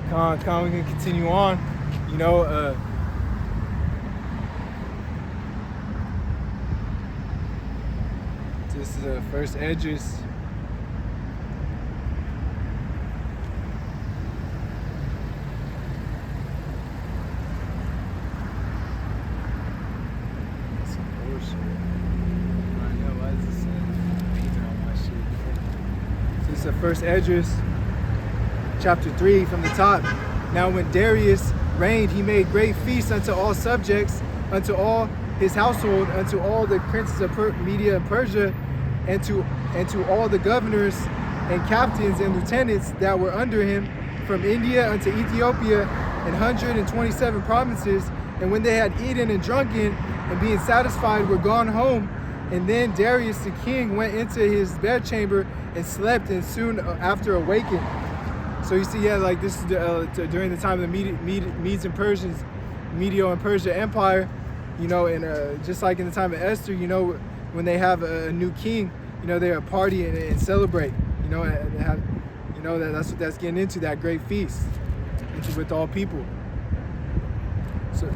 we can continue on. This is the first Esdras. This is the first Esdras, chapter 3 from the top. Now when Darius reigned, he made great feasts unto all subjects, unto all his household, unto all the princes of Media and Persia, and to all the governors and captains and lieutenants that were under him, from India unto Ethiopia, 127 provinces. And when they had eaten and drunken, and being satisfied, were gone home. And then Darius the king went into his bedchamber and slept, and soon after awakened. So you see, like this is during the time of the Medes and Persians, Medio and Persia Empire, and just like in the time of Esther, when they have a new king, they party and celebrate, and have, that's what that's getting into, that great feast, with all people. So,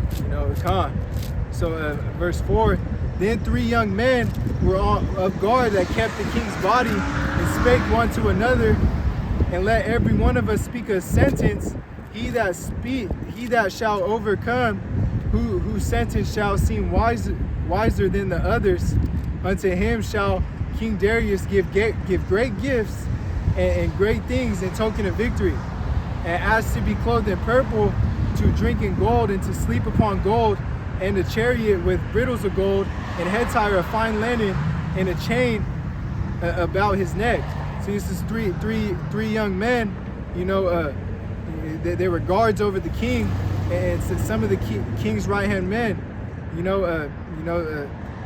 verse 4, then 3 young men were of guard that kept the king's body, and spake one to another, and let every one of us speak a sentence. He that shall overcome, whose sentence shall seem wiser than the others, unto him shall King Darius give great gifts and great things in token of victory. And as to be clothed in purple, to drink in gold, and to sleep upon gold, and a chariot with bridles of gold, and head tire of fine linen, and a chain about his neck. So this is three young men, they were guards over the king, and some of the king's right-hand men,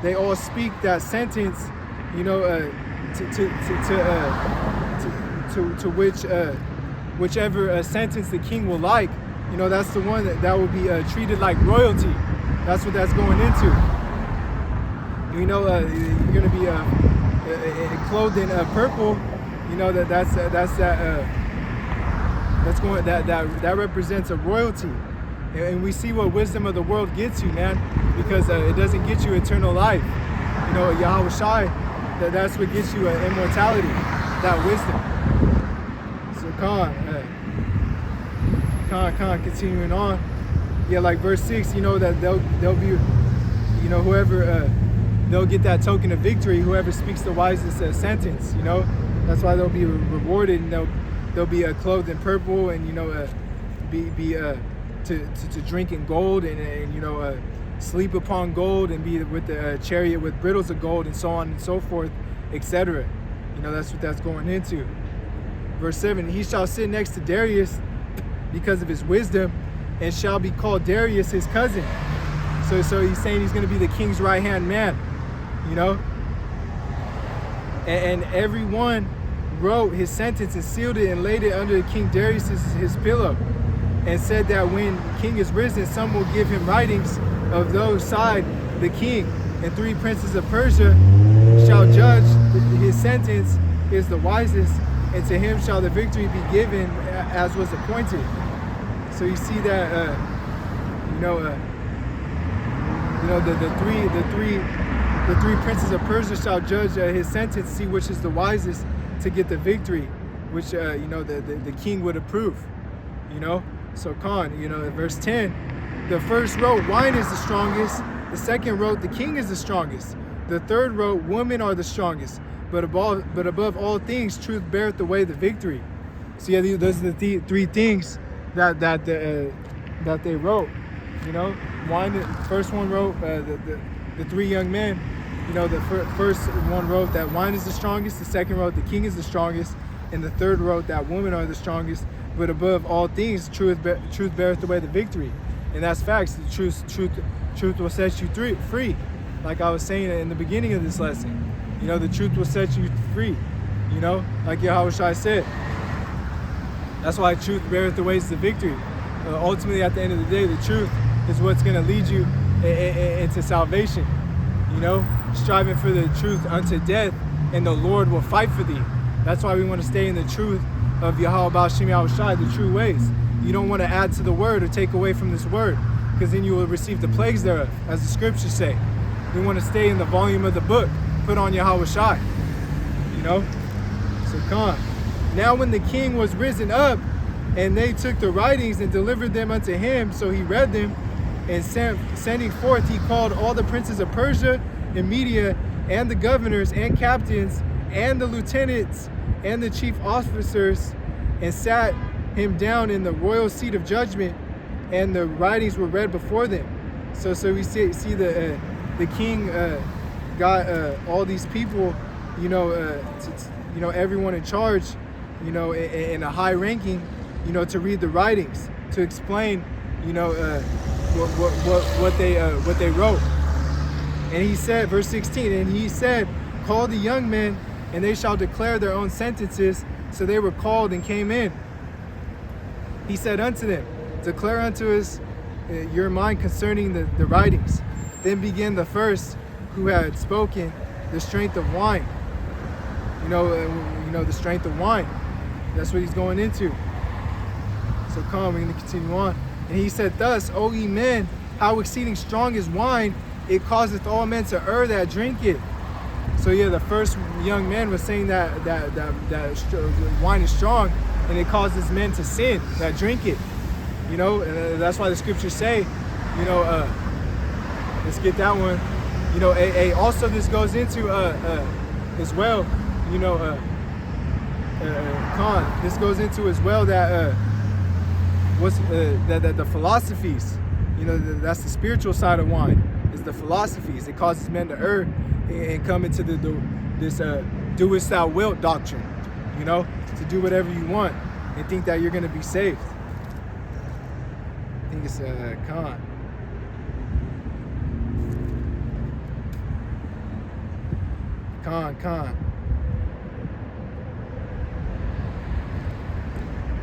they all speak that sentence, to whichever sentence the king will like. That's the one that will be treated like royalty. That's what that's going into. You're going to be clothed in purple. That represents a royalty, and we see what wisdom of the world gets you, man, because it doesn't get you eternal life. Yahweh Shai, that's what gets you immortality, that wisdom. So continuing on, like verse 6, that they'll be, whoever they'll get that token of victory, whoever speaks the wisest sentence. That's why they'll be rewarded, and they'll be clothed in purple, and to drink in gold, and sleep upon gold, and be with the chariot with bridles of gold, and so on and so forth, etc. That's what that's going into. Verse 7, he shall sit next to Darius because of his wisdom, and shall be called Darius his cousin. So he's saying he's going to be the king's right-hand man, and everyone wrote his sentence and sealed it and laid it under King Darius his pillow, and said that when the king is risen, some will give him writings of those side the king, and 3 princes of Persia shall judge. His sentence is the wisest, and to him shall the victory be given as was appointed. So you see that the three princes of Persia shall judge his sentence, see which is the wisest to get the victory, which the king would approve. So verse 10, the first wrote, wine is the strongest. The second wrote, the king is the strongest. The third wrote, women are the strongest. But above all things, truth beareth away the victory. So those are the 3 things that they wrote. Wine. First one wrote, the 3 young men. The first one wrote that wine is the strongest. The second wrote the king is the strongest, and the third wrote that women are the strongest. But above all things, truth beareth away the victory. And that's facts. The truth will set you free. Like I was saying in the beginning of this lesson, the truth will set you free. Like Yahweh Shai said. That's why truth beareth away the victory. Ultimately, at the end of the day, the truth is what's going to lead you into salvation. Striving for the truth unto death, and the Lord will fight for thee. That's why we want to stay in the truth of Yahweh Baal Shem Yahweh Shai, the true ways. You don't want to add to the word or take away from this word, because then you will receive the plagues thereof, as the scriptures say. We want to stay in the volume of the book. Put on Yahweh Shai. You know? So come. Now when the king was risen up, and they took the writings and delivered them unto him, so he read them, and sending forth, he called all the princes of Persia and Media, and the governors and captains, and the lieutenants, and the chief officers, and sat him down in the royal seat of judgment, and the writings were read before them. So we see the king got all these people, everyone in charge, in a high ranking, to read the writings, to explain, what they wrote. And he said, verse 16, and he said, call the young men, and they shall declare their own sentences. So they were called and came in. He said unto them, declare unto us your mind concerning the writings. Then began the first who had spoken the strength of wine. The strength of wine. That's what he's going into. So come, we're going to continue on. And he said, thus, O ye men, how exceeding strong is wine, it causeth all men to err that drink it. So yeah, the first young man was saying that wine is strong, and it causes men to sin that drink it. And that's why the scriptures say, let's get that one. Also this goes into as well, this goes into as well that that the philosophies, that's the spiritual side of wine, is the philosophies. It causes men to err and come into this doest thou wilt doctrine, to do whatever you want and think that you're going to be saved. I think it's Khan.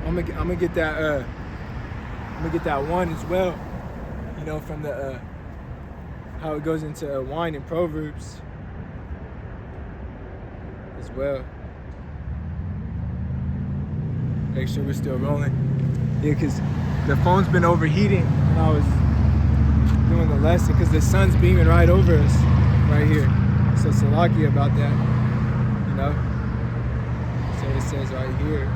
I'm gonna get that. I'm gonna get that one as well. From the how it goes into wine and Proverbs as well. Make sure we're still rolling. Yeah, because the phone's been overheating when I was doing the lesson, because the sun's beaming right over us right here. So Salaki about that, So it says right here.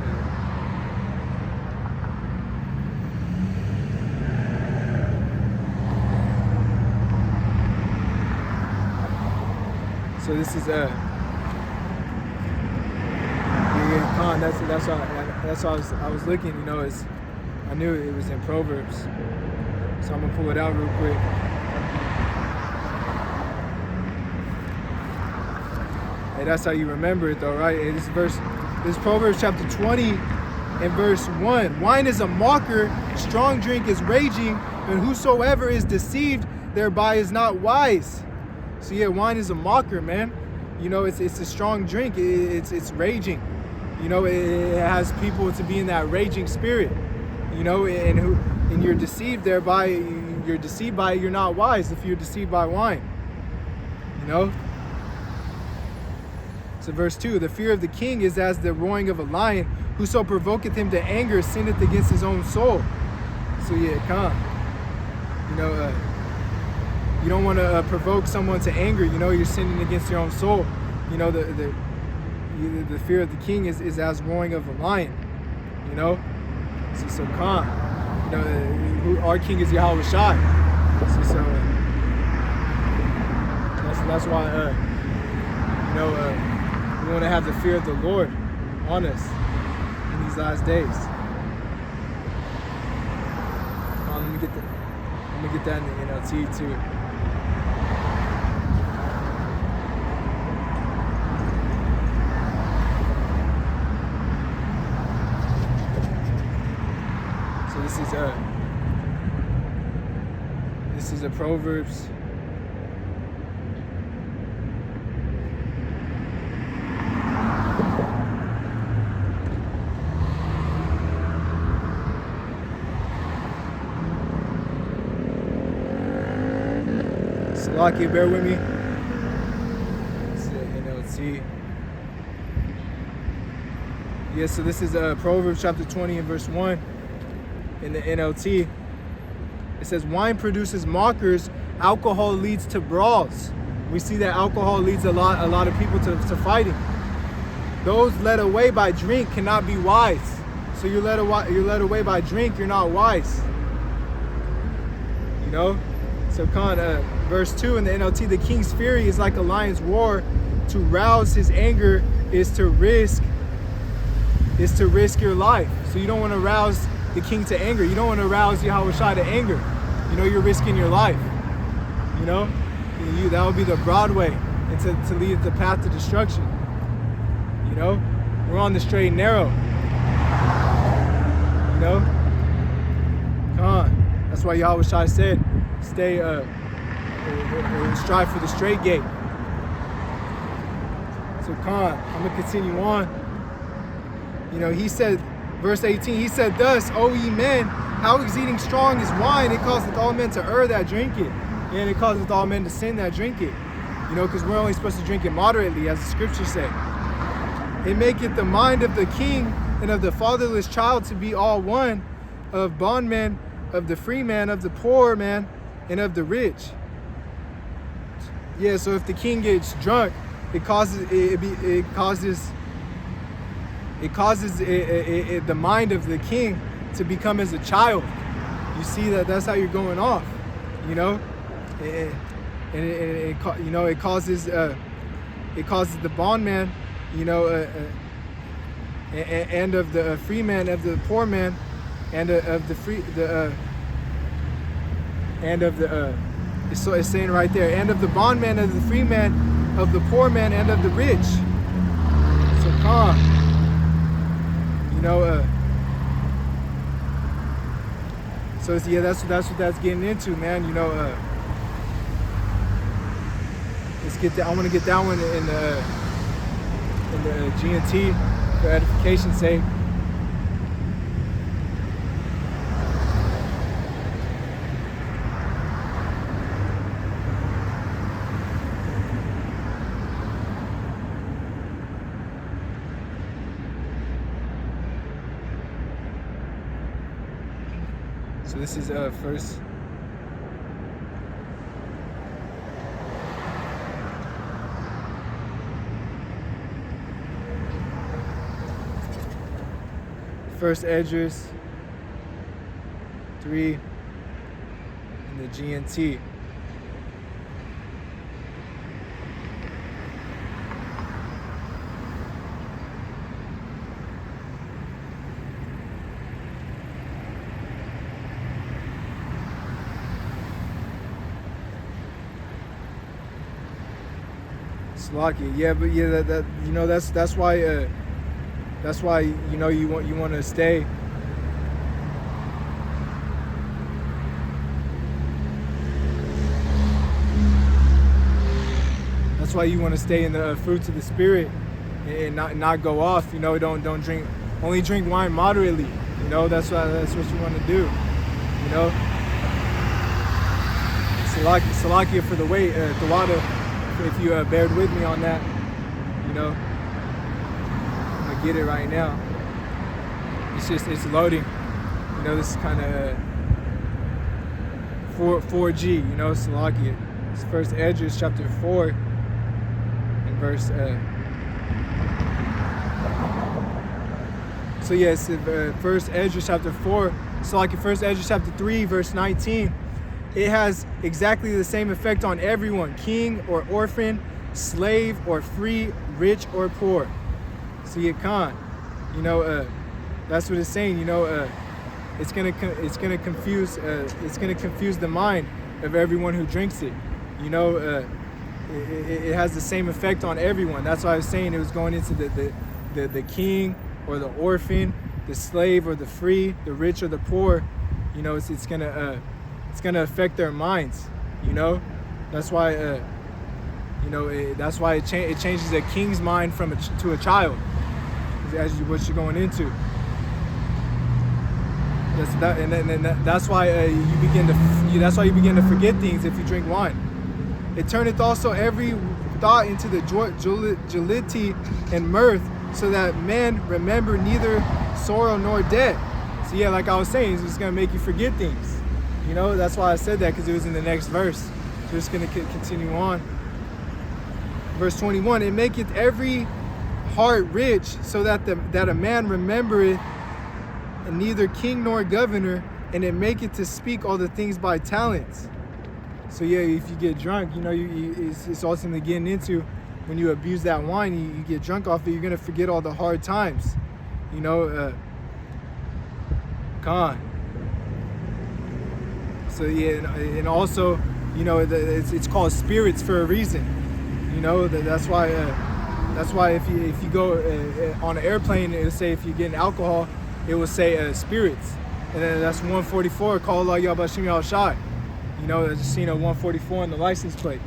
So this is that's why I was looking, I knew it was in Proverbs. So I'm gonna pull it out real quick. Hey, that's how you remember it though, right? Hey, this is Proverbs chapter 20 and verse 1. Wine is a mocker, strong drink is raging, and whosoever is deceived thereby is not wise. So yeah, wine is a mocker, man. It's a strong drink. It's raging. It has people to be in that raging spirit. And you're deceived thereby. You're deceived by it. You're not wise if you're deceived by wine. So verse 2, the fear of the king is as the roaring of a lion. Whoso provoketh him to anger sinneth against his own soul. So yeah, come. You don't want to provoke someone to anger. You're sinning against your own soul. The fear of the king is as roaring of a lion. So calm. Our king is Yahweh Shai. So that's why we want to have the fear of the Lord on us in these last days. Let me get that in the NLT too. So this is a Proverbs. Salaki, bear with me. It's NLT. Yeah, so this is Proverbs chapter 20 and verse 1. in the NLT, it says, wine produces mockers, alcohol leads to brawls. We see that alcohol leads a lot of people to fighting. Those led away by drink cannot be wise. So you're led away by drink, you're not wise. You know? So verse 2 in the NLT, the king's fury is like a lion's roar. To rouse his anger is to risk your life. So you don't want to rouse the king to anger. You don't want to rouse Yahushua to anger. You know, you're risking your life. You know? That would be the broad way, and to lead the path to destruction. You know? We're on the straight and narrow. You know? That's why Yahushua said, strive for the straight gate. So I'm going to continue on. You know, he said, verse 18, he said, thus, O ye men, how exceeding strong is wine, it causeth all men to err that drink it. And it causeth all men to sin that drink it. You know, because we're only supposed to drink it moderately, as the scriptures say. It maketh the mind of the king and of the fatherless child to be all one, of bondman, of the free man, of the poor man, and of the rich. Yeah, so if the king gets drunk, it causes the mind of the king to become as a child. You see that's how you're going off, you know, it causes the bondman, you know, and of the free man, of the poor man, and of the free so it's saying right there, and of the bondman, of the free man, of the poor man, and of the rich. So you know, so it's, yeah, that's what that's getting into, man. You know, let's get that. I want to get that one in the G&T for edification's sake. So this is first Esdras 3 in the G&T. Slocky, yeah, but yeah, that you know, that's why you know you want to stay. That's why you want to stay in the fruits of the spirit and not go off. You know, don't drink, only drink wine moderately. You know, that's what you want to do. You know, Salakia for the wait, Tawada. If you bared with me on that, you know, I'm gonna get it right now. It's loading. You know, this is kind of 4G. You know, Salakia. It's First Esdras chapter 4 and verse. So yes, First Esdras chapter 4. Salakia, First Esdras chapter 3 verse 19. It has exactly the same effect on everyone, king or orphan, slave or free, rich or poor. So you can't, you know, that's what it's saying. You know, it's gonna confuse the mind of everyone who drinks it. You know, it has the same effect on everyone. That's why I was saying it was going into the king or the orphan, the slave or the free, the rich or the poor. You know, it's gonna affect their minds. You know, that's why you know, that's why it changes a king's mind to a child, as what you're going into. That's why you begin to forget things if you drink wine. It turneth also every thought into the jollity and mirth, so that men remember neither sorrow nor death. So yeah, like I was saying, it's just gonna make you forget things. You know, that's why I said that, because it was in the next verse. So we're just gonna continue on. Verse 21, it maketh every heart rich, so that a man remembereth neither king nor governor, and it maketh to speak all the things by talents. So yeah, if you get drunk, you know, it's ultimately getting into, when you abuse that wine, you get drunk off it, you're gonna forget all the hard times. You know, con. So yeah, and also, you know, it's called spirits for a reason. You know, that's why if you go on an airplane, it'll say, if you're getting alcohol, it will say spirits, and then that's 144. Call Allah Yabashim Yal Shai. You know, just seen a 144 on the license plate.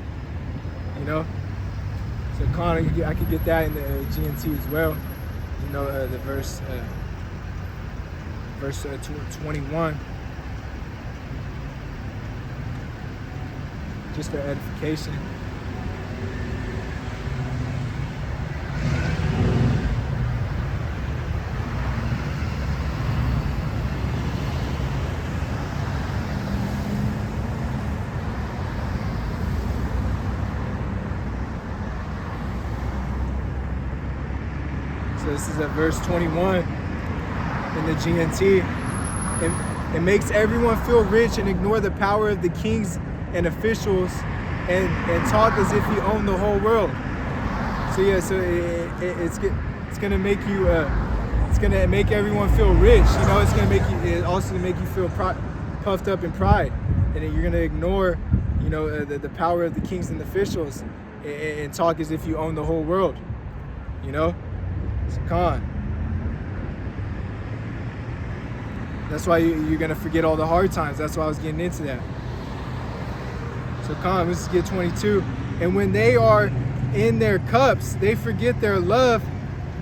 You know, so Connor, I could get that in the GNT as well. You know, the verse 21. Just for edification. So this is at verse 21 in the GNT. It makes everyone feel rich and ignore the power of the kings and officials, and talk as if he owned the whole world. So yeah, so it's gonna make you it's gonna make everyone feel rich. You know, it's also gonna make you feel puffed up in pride, and then you're gonna ignore, you know, the power of the kings and officials, and talk as if you own the whole world. You know, it's a con. That's why you're gonna forget all the hard times. That's why I was getting into that. So come, let's get 22. And when they are in their cups, they forget their love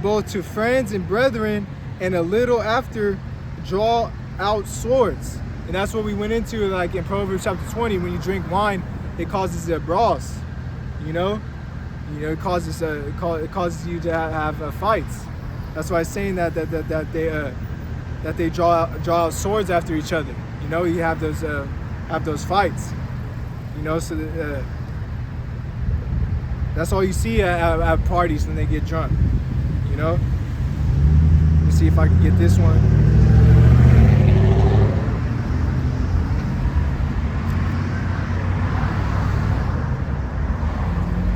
both to friends and brethren, and a little after draw out swords. And that's what we went into, like in Proverbs chapter 20. When you drink wine, it causes brawls. You know, it causes you to have fights. That's why it's saying that they draw out swords after each other. You know, you have those fights. You know, so that's all you see at parties when they get drunk. You know, let me see if I can get this one.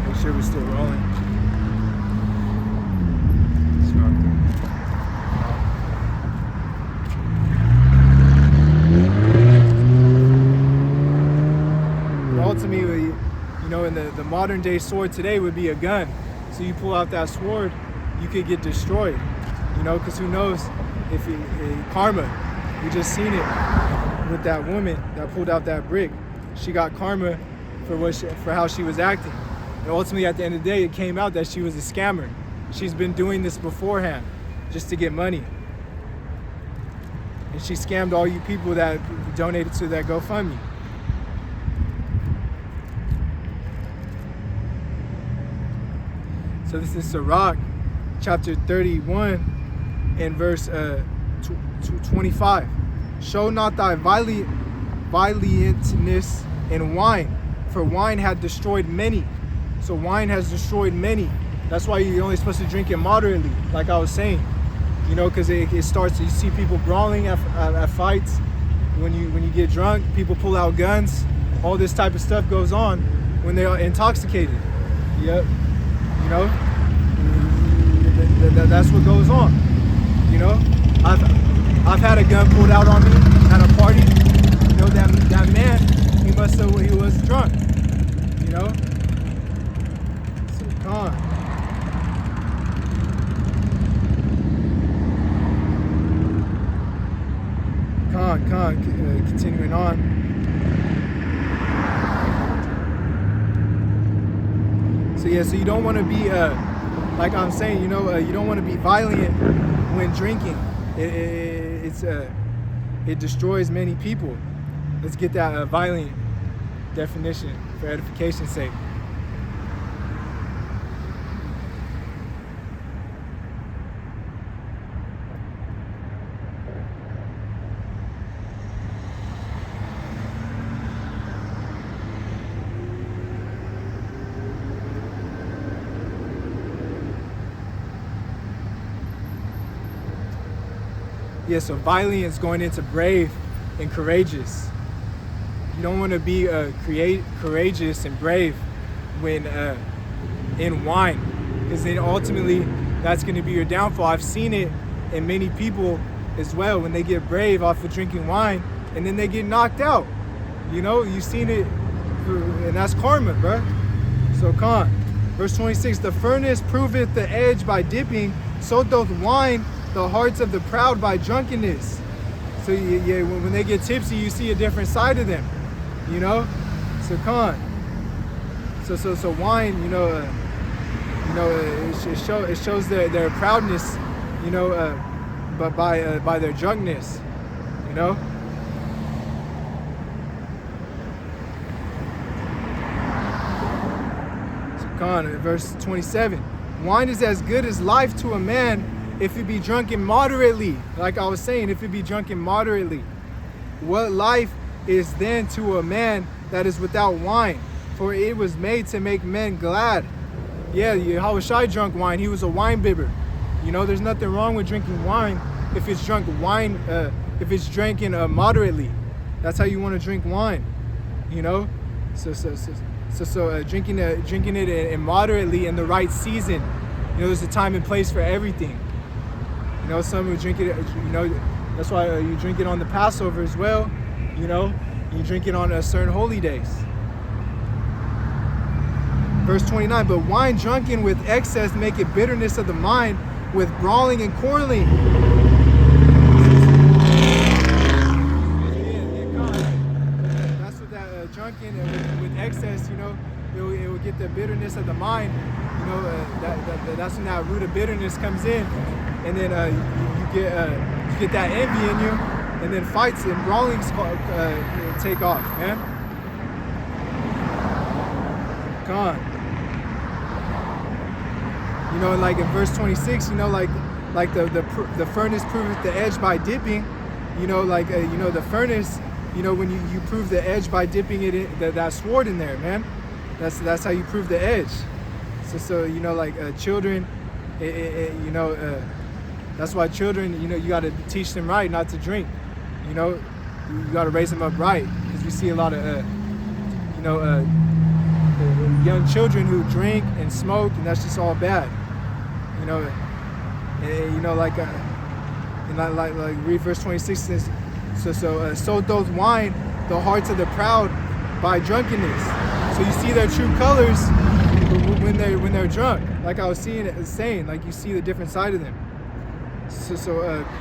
Make sure we're still rolling. Ultimately, you know, in the modern day sword today would be a gun. So you pull out that sword, you could get destroyed. You know, because who knows if karma. We just seen it with that woman that pulled out that brick. She got karma for how she was acting. And ultimately, at the end of the day, it came out that she was a scammer. She's been doing this beforehand just to get money. And she scammed all you people that donated to that GoFundMe. So this is Sirach, chapter 31, and verse 25. Show not thy valiantness in wine, for wine had destroyed many. So wine has destroyed many. That's why you're only supposed to drink it moderately, like I was saying. You know, because it starts, you see people brawling at fights. When you get drunk, people pull out guns. All this type of stuff goes on when they're intoxicated. Yep. You know, that's what goes on. You know, I've had a gun pulled out on me at a party. You know, that man, he was drunk. You know, so con. Continuing on. So yeah, so you don't want to be, like I'm saying, you know, you don't want to be violent when drinking. It destroys many people. Let's get that violent definition for edification's sake. Yeah, so violent is going into brave and courageous. You don't want to be courageous and brave when in wine, because then ultimately that's going to be your downfall. I've seen it in many people as well when they get brave off of drinking wine and then they get knocked out. You know, you've seen it, and that's karma, bro. So come on. Verse 26, the furnace proveth the edge by dipping, so doth wine the hearts of the proud by drunkenness. So yeah, when they get tipsy, you see a different side of them, you know. So come on. So wine, it shows their proudness, but by their drunkenness, you know. So come on, verse 27. Wine is as good as life to a man if it be drunken moderately. Like I was saying, if it be drunken moderately. What life is then to a man that is without wine? For it was made to make men glad. Yeah, Yahushua drank wine. He was a wine bibber. You know, there's nothing wrong with drinking wine if it's drunk wine, if it's drinking moderately. That's how you want to drink wine, you know. So drinking it in moderately in the right season. You know, there's a time and place for everything. You know, some who drink it, that's why you drink it on the Passover as well. You know, you drink it on certain holy days. Verse 29, but wine drunken with excess maketh bitterness of the mind, with brawling and quarreling. That's what that drunken with excess, it will get the bitterness of the mind. That's when that root of bitterness comes in, and then you get that envy in you, and then fights and brawlings take off, man. Come on. Like in verse 26, like the furnace proveth the edge by dipping. The furnace, when you prove the edge by dipping it in that sword in there, man. That's how you prove the edge. So children, that's why children, you got to teach them right, not to drink. You got to raise them up right, because we see a lot of young children who drink and smoke, and that's just all bad. Read verse 26 says, so doth wine the hearts of the proud by drunkenness. So you see their true colors when they're drunk. Like I was saying, like you see the different side of them.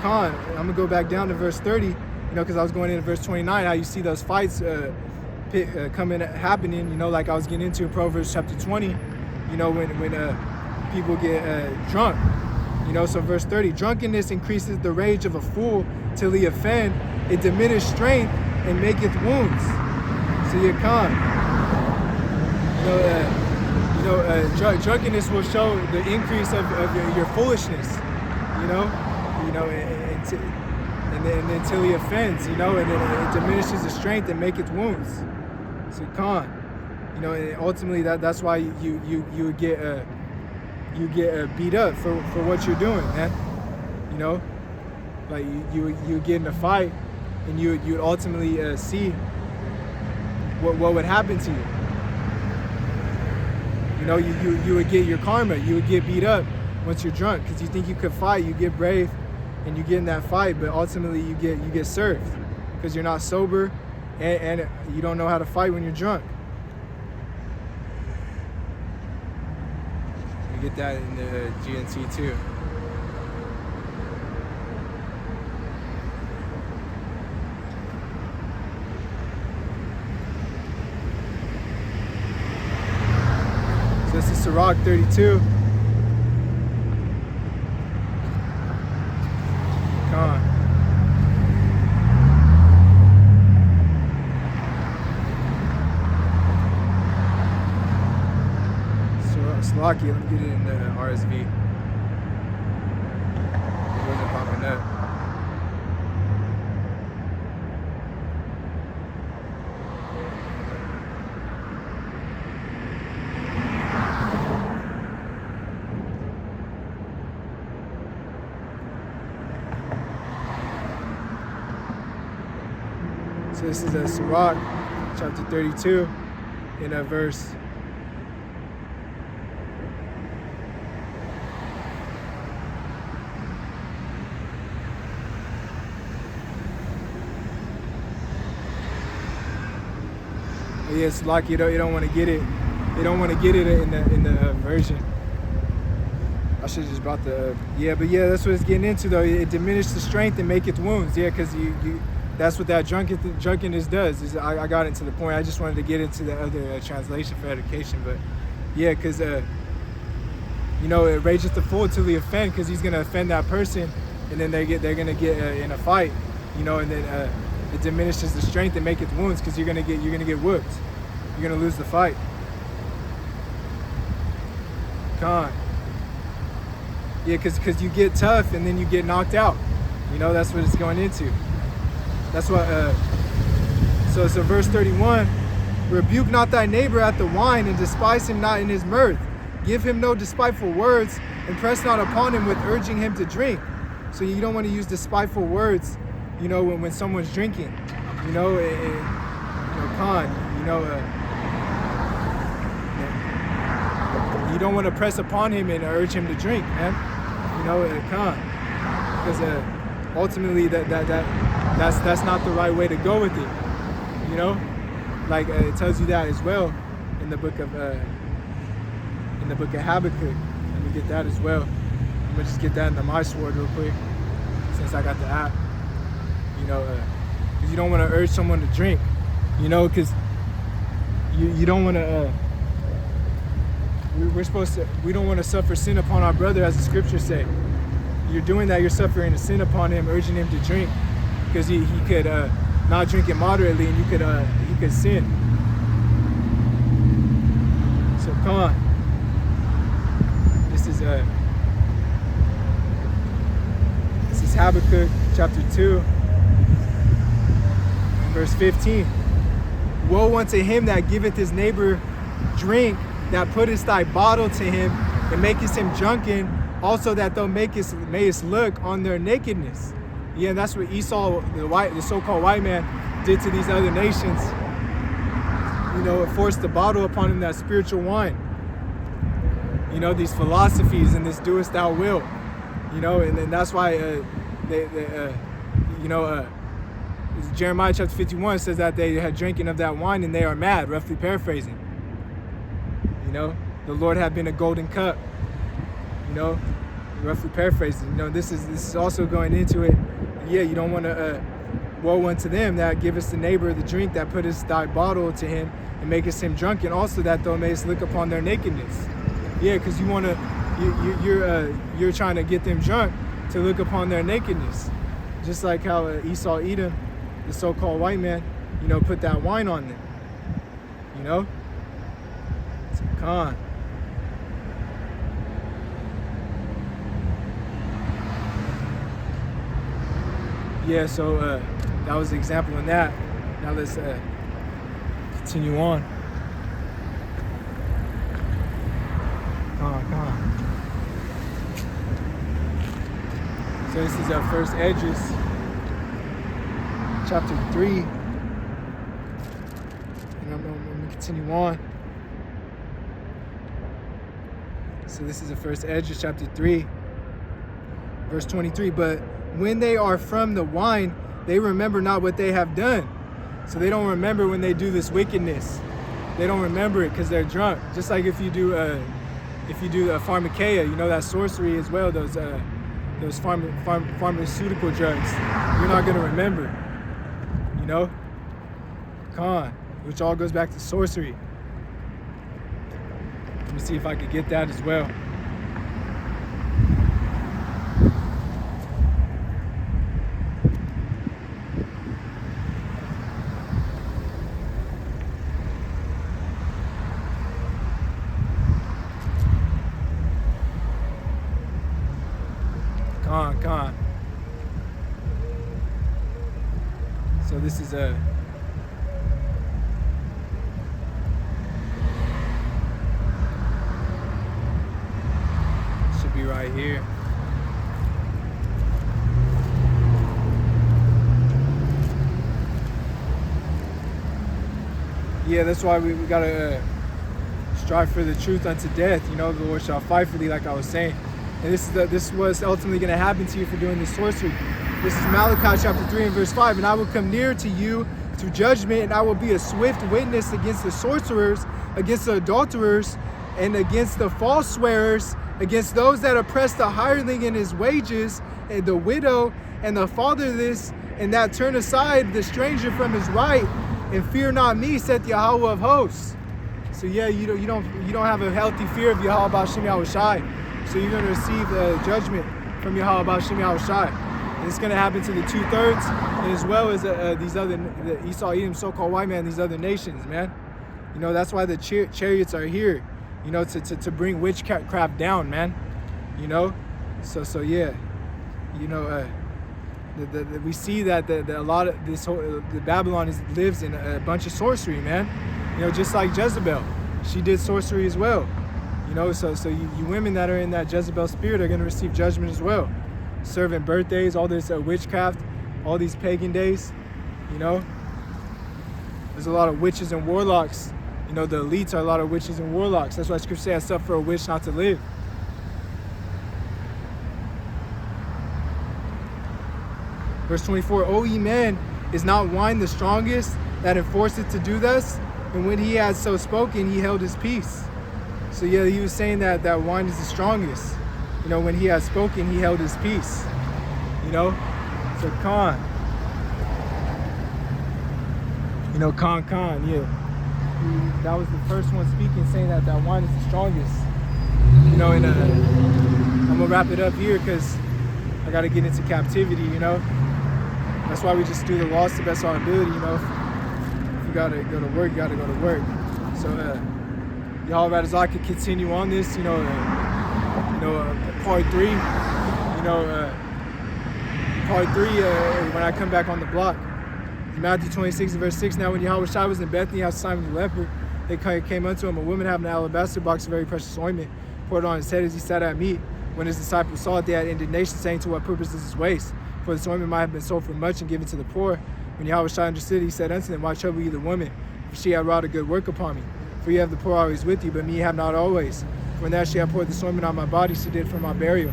Khan, I'm gonna go back down to verse 30, because I was going into verse 29. How you see those fights happening, like I was getting into in Proverbs chapter 20. When people get drunk. So verse 30, drunkenness increases the rage of a fool till he offend. It diminishes strength and maketh wounds. So you're calm. Drunkenness will show the increase of your foolishness. And then until he offends, and then it diminishes the strength and maketh wounds. So calm. And ultimately that's why you get beat up for what you're doing, man. Like you get in a fight, and you ultimately see what would happen to you. You would get your karma. You would get beat up once you're drunk, because you think you could fight. You get brave, and you get in that fight, but ultimately you get served, because you're not sober, and you don't know how to fight when you're drunk. Get that in the GNT too. So this is Sirach 32. Come on. Slocky, let me get it in the RSV. It wasn't popping up. So this is Sirach, chapter 32, in a verse. Yes, like you don't want to get it. You don't want to get it in the version. I should have just brought the but that's what it's getting into though. It diminishes the strength and maketh wounds. Yeah, because you that's what that drunkenness does. Is I got into the point. I just wanted to get into the other translation for edification, but yeah, because it rages the fool till he offend, because he's gonna offend that person, and then they're gonna get in a fight, and then it diminishes the strength and maketh wounds, because you're gonna get whooped. You're gonna lose the fight. Con. Yeah, because you get tough and then you get knocked out. That's what it's going into. That's what. So verse 31. Rebuke not thy neighbor at the wine, and despise him not in his mirth. Give him no despiteful words, and press not upon him with urging him to drink. So you don't want to use despiteful words, when someone's drinking. You don't want to press upon him and urge him to drink, man. Because ultimately that's not the right way to go with it. It tells you that as well in the book of Habakkuk. Let me get that as well. I'm gonna just get that into my sword real quick, since I got the app. Because you don't want to urge someone to drink. Because you don't want to. We don't want to suffer sin upon our brother, as the scriptures say. You're doing that, you're suffering a sin upon him, urging him to drink, because he could not drink it moderately, and he could sin. So come on. This is Habakkuk chapter 2, verse 15. Woe unto him that giveth his neighbor drink, that puttest thy bottle to him, and makest him drunken, also that thou mayest look on their nakedness. Yeah, and that's what Esau, the so-called white man, did to these other nations. It forced the bottle upon him, that spiritual wine. These philosophies and this doest thou will. And then that's why Jeremiah chapter 51 says that they had drinking of that wine and they are mad, roughly paraphrasing. The Lord had been a golden cup. Roughly paraphrasing. This is also going into it. Yeah, you don't want to woe unto them that givest the neighbor the drink, that puttest thy bottle to him, and makest him drunken, also that thou mayest look upon their nakedness. Yeah, because you want to, you're trying to get them drunk to look upon their nakedness, just like how Esau Edom, the so-called white man, put that wine on them. So con. Yeah, so that was the example in that. Now let's continue on. Come on. So this is our first Esdras, chapter 3. And I'm going to continue on. So this is the first Esdras, chapter 3, verse 23. But when they are from the wine, they remember not what they have done. So they don't remember when they do this wickedness. They don't remember it because they're drunk. Just like if you do a pharmakeia, that sorcery as well, those pharmaceutical drugs, you're not going to remember. Con, which all goes back to sorcery. Let me see if I could get that as well. Con. So this is should be right here. yeah, that's why we gotta strive for the truth unto death. You know, the Lord shall fight for thee, like I was saying. And this is what's ultimately going to happen to you for doing this sorcery. This is Malachi chapter 3 and verse 5. And I will come near to you to judgment, and I will be a swift witness against the sorcerers, against the adulterers, and against the false swearers, against those that oppress the hireling in his wages, and the widow, and the fatherless, and that turn aside the stranger from his right, and fear not me, saith Yahweh of hosts. So yeah, you don't have a healthy fear of Yahweh B'Shem Yahushai. So you're going to receive judgment from Yahweh B'Shem Yahushai. And it's going to happen to the 2/3, and as well as these other, the Esau, Edom, so-called white man, these other nations, man. You know, that's why the chariots are here, you know, to bring witchcraft down, man. You know, so yeah, you know, we see that a lot of this whole, the Babylon lives in a bunch of sorcery, man. You know, just like Jezebel, she did sorcery as well. You know, so you women that are in that Jezebel spirit are going to receive judgment as well. Serving birthdays, all this witchcraft, all these pagan days, you know. There's a lot of witches and warlocks. You know, the elites are a lot of witches and warlocks. That's why Scripture says, suffer a witch not to live. Verse 24, O ye men, is not wine the strongest that enforceth to do thus? And when he had so spoken, he held his peace. So yeah, he was saying that wine is the strongest. You know, when he had spoken, he held his peace. You know, so Khan. You know, Khan, yeah. That was the first one speaking, saying that wine is the strongest. You know, and I'm gonna wrap it up here because I gotta get into captivity. You know, that's why we just do the laws to the best of our ability. You know, if you gotta go to work, you gotta go to work. So. Y'all, right as I could continue on this, you know, part 3, when I come back on the block. Matthew 26 verse 6, now when Yahushua was in Bethany, house of Simon the leper, they came unto him, a woman having an alabaster box of very precious ointment, poured on his head as he sat at meat. When his disciples saw it, they had indignation, saying, to what purpose is this waste? For this ointment might have been sold for much and given to the poor. When Yahushua understood, he said unto them, why trouble ye the woman? For she had wrought a good work upon me. For you have the poor always with you, but me you have not always. For in that she hath poured this ointment on my body, she did for my burial.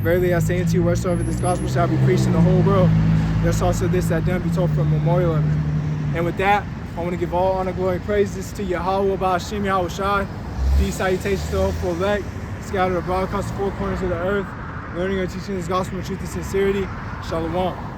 Verily I say unto you, wheresoever this gospel shall be preached in the whole world, there's also this that done be told for a memorial of it. And with that, I want to give all honor, glory, and praises to Yahweh B'Shem Yahushai. Peace, salutations to the hopeful elect, scattered abroad across the four corners of the earth, learning and teaching this gospel in truth and sincerity. Shalom.